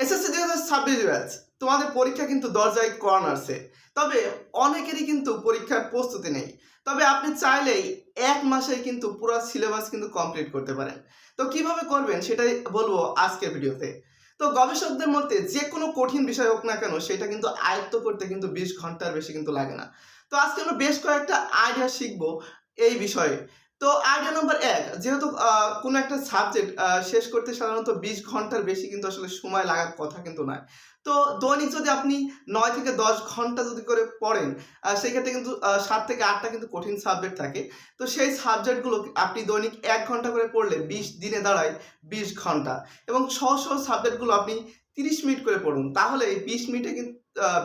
SSC 2026 batch তোমাদের পরীক্ষা কিন্তু দরজায় কর্নারসে। তবে অনেকেরই কিন্তু পরীক্ষার প্রস্তুতি নেই। তবে আপনি চাইলেই ১ মাসেই কিন্তু পুরা সিলেবাস কিন্তু কমপ্লিট করতে পারেন। তো কিভাবে করবেন সেটাই বলবো আজকের ভিডিওতে। তো গবেষকদের মতে যেকোনো কঠিন বিষয় হোক না কেন সেটা কিন্তু আয়ত্ত করতে কিন্তু ২০ ঘন্টার বেশি কিন্তু লাগে না। তো আজকে আমরা বেশ কয়েকটা আইডিয়া শিখবো এই বিষয়ে। তো আইডিয়া নম্বর ১, যেহেতু কোনো একটা সাবজেক্ট শেষ করতে সাধারণত ২০ ঘন্টার বেশি কিন্তু আসলে সময় লাগার কথা কিন্তু নয়। তো দৈনিক যদি আপনি ৯ থেকে ১০ ঘন্টা যদি করে পড়েন, সেক্ষেত্রে কিন্তু ৭ থেকে ৮ টা কিন্তু কঠিন সাবজেক্ট থাকে। তো সেই সাবজেক্টগুলো আপনি দৈনিক ১ ঘন্টা করে পড়লে ২০ দিনে দাঁড়ায় ২০ ঘন্টা এবং সহজ, সহজ সাবজেক্টগুলো আপনি ৩০ মিনিট করে পড়ুন। তাহলে এই ২০ মিনিটে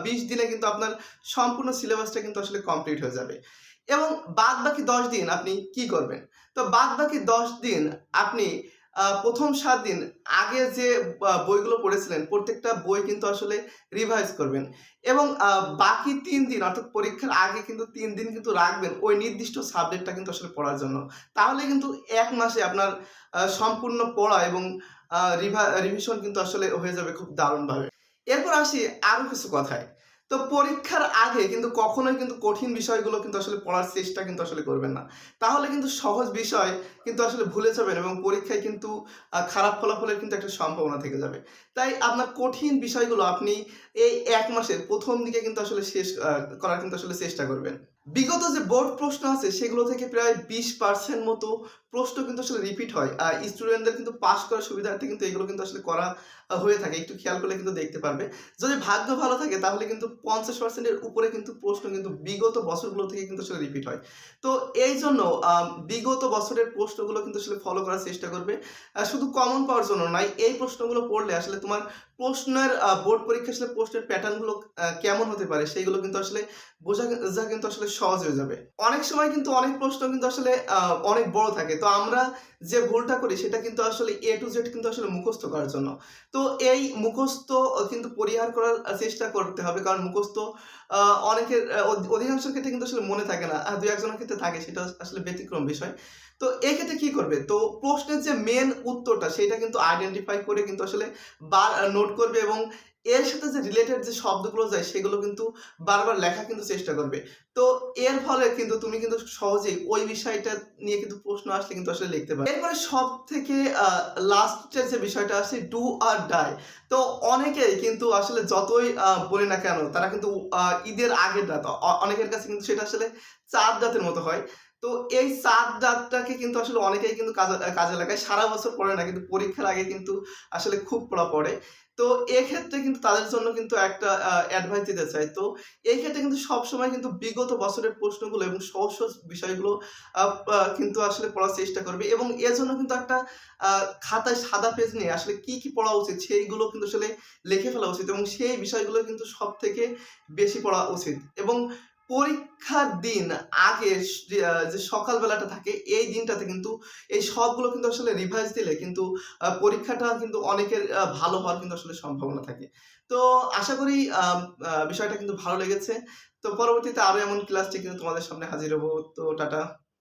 ২০ দিনে কিন্তু আপনার সম্পূর্ণ সিলেবাসটা কিন্তু আসলে কমপ্লিট হয়ে যাবে। এবং বাদবাকি ১০ দিন আপনি কি করবেন? তো বাদবাকি ১০ দিন আপনি ১ম ৭ দিন আগে যে বইগুলো পড়েছিলেন প্রত্যেকটা বই কিন্তু আসলে রিভাইজ করবেন এবং বাকি ৩ দিন অর্থাৎ পরীক্ষার আগে কিন্তু ৩ দিন কিন্তু রাখবেন ওই নির্দিষ্ট সাবজেক্টটা কিন্তু আসলে পড়ার জন্য। তাহলে কিন্তু ১ মাসে আপনার সম্পূর্ণ পড়া এবং রিভিশন কিন্তু আসলে হয়ে যাবে খুব দারুণভাবে। এরপর আসি আরো কিছু কথায়। তো পরীক্ষার আগে কিন্তু কখনোই কিন্তু কঠিন বিষয়গুলো কিন্তু আসলে পড়ার চেষ্টা কিন্তু আসলে করবেন না। তাহলে কিন্তু সহজ বিষয় কিন্তু আসলে ভুলে যাবেন এবং পরীক্ষায় কিন্তু খারাপ ফলাফলের কিন্তু একটা সম্ভাবনা থেকে যাবে। তাই আপনার কঠিন বিষয়গুলো আপনি এই ১ মাসের ১ম দিকে কিন্তু আসলে শেষ করার কিন্তু আসলে চেষ্টা করবেন। বিগত যে বোর্ড প্রশ্ন আছে সেগুলো থেকে প্রায় ২০% মতো প্রশ্ন কিন্তু আসলে রিপিট হয়। স্টুডেন্টদের কিন্তু পাস করার সুবিধার্থে কিন্তু এগুলো কিন্তু আসলে করা হয়ে থাকে। একটু খেয়াল করলে কিন্তু দেখতে পারবে। যদি ভাগ্য ভালো থাকে তাহলে কিন্তু ৫০% এর উপরে কিন্তু প্রশ্ন কিন্তু বিগত বছরগুলো থেকে কিন্তু আসলে রিপিট হয়। তো এইজন্য বিগত বছরের প্রশ্নগুলো কিন্তু আসলে ফলো করার চেষ্টা করবে। শুধু কমন পাওয়ার জন্য নয়, এই প্রশ্নগুলো পড়লে আসলে তোমার প্রশ্নের বোর্ড পরীক্ষায় আসলে প্রশ্নের প্যাটার্ন গুলো কেমন হতে পারে সেইগুলো কিন্তু আসলে বোঝা কিন্তু আসলে সহজ হয়ে যাবে। অনেক সময় কিন্তু অনেক প্রশ্ন কিন্তু আসলে অনেক বড় থাকে। তো আমরা যে ভুলটা করি সেটা কিন্তু আসলে A to Z কিন্তু আসলে মুখস্থ করার জন্য। তো এই মুখস্থ কিন্তু পরিহার করার চেষ্টা করতে হবে। কারণ মুখস্থ আ অনেকের অধিকাংশের ক্ষেত্রে কিন্তু আসলে মনে থাকে না। ২-১ জনের ক্ষেত্রে থাকে সেটা আসলে ব্যতিক্রম বিষয়। তো এক্ষেত্রে কি করবে? তো প্রশ্নের যে মেইন উত্তরটা সেটা কিন্তু আইডেন্টিফাই করে কিন্তু আসলে নোট করবে এবং এর সাথে যে রিলেটেড যে শব্দগুলো যায় সেগুলো কিন্তু বারবার লেখার কিন্তু চেষ্টা করবে। তো এর ফলে কিন্তু তুমি কিন্তু সহজেই ওই বিষয়টা নিয়ে কিন্তু প্রশ্ন আসলে কিন্তু আসলে লিখতে পারবে। এরপরে সবথেকে লাস্টের যে বিষয়টা আছে ডু অর ডাই। তো অনেকেই কিন্তু আসলে যতই বলি না কেন তারা কিন্তু ঈদের আগের রাত অনেকের কাছে কিন্তু সেটা আসলে চাঁদ রাতের মতো হয়। তো এই চাঁদ রাতটাকে কিন্তু আসলে অনেকেই কিন্তু কাজে লাগায়। সারা বছর পড়ে না কিন্তু পরীক্ষার আগে কিন্তু আসলে খুব পড়া পড়ে। তো এক্ষেত্রে কিন্তু তাদের জন্য কিন্তু একটা অ্যাডভাইস দিতে চাই। তো এই ক্ষেত্রে কিন্তু সবসময় কিন্তু বিগত বছরের প্রশ্নগুলো এবং সহজ, সহজ বিষয়গুলো আ আ কিন্তু আসলে পড়ার চেষ্টা করবে এবং এর জন্য কিন্তু একটা আ খাতায় সাদা পেজ নিয়ে আসলে কি, কি পড়া উচিত সেইগুলো কিন্তু আসলে লিখে ফেলা উচিত এবং সেই বিষয়গুলো কিন্তু সবথেকে বেশি পড়া উচিত এবং পরীক্ষার দিন আগে যে সকাল বেলাটা থাকে এই দিনটাতে কিন্তু এই সবগুলো কিন্তু আসলে রিভাইজ দিলে কিন্তু পরীক্ষাটা কিন্তু অনেকের ভালো হওয়ার কিন্তু আসলে সম্ভাবনা থাকে। তো আশা করি বিষয়টা কিন্তু ভালো লেগেছে। তো পরবর্তীতে আরো এমন ক্লাস নিয়ে কিন্তু তোমাদের সামনে হাজির হব। তো টাটা।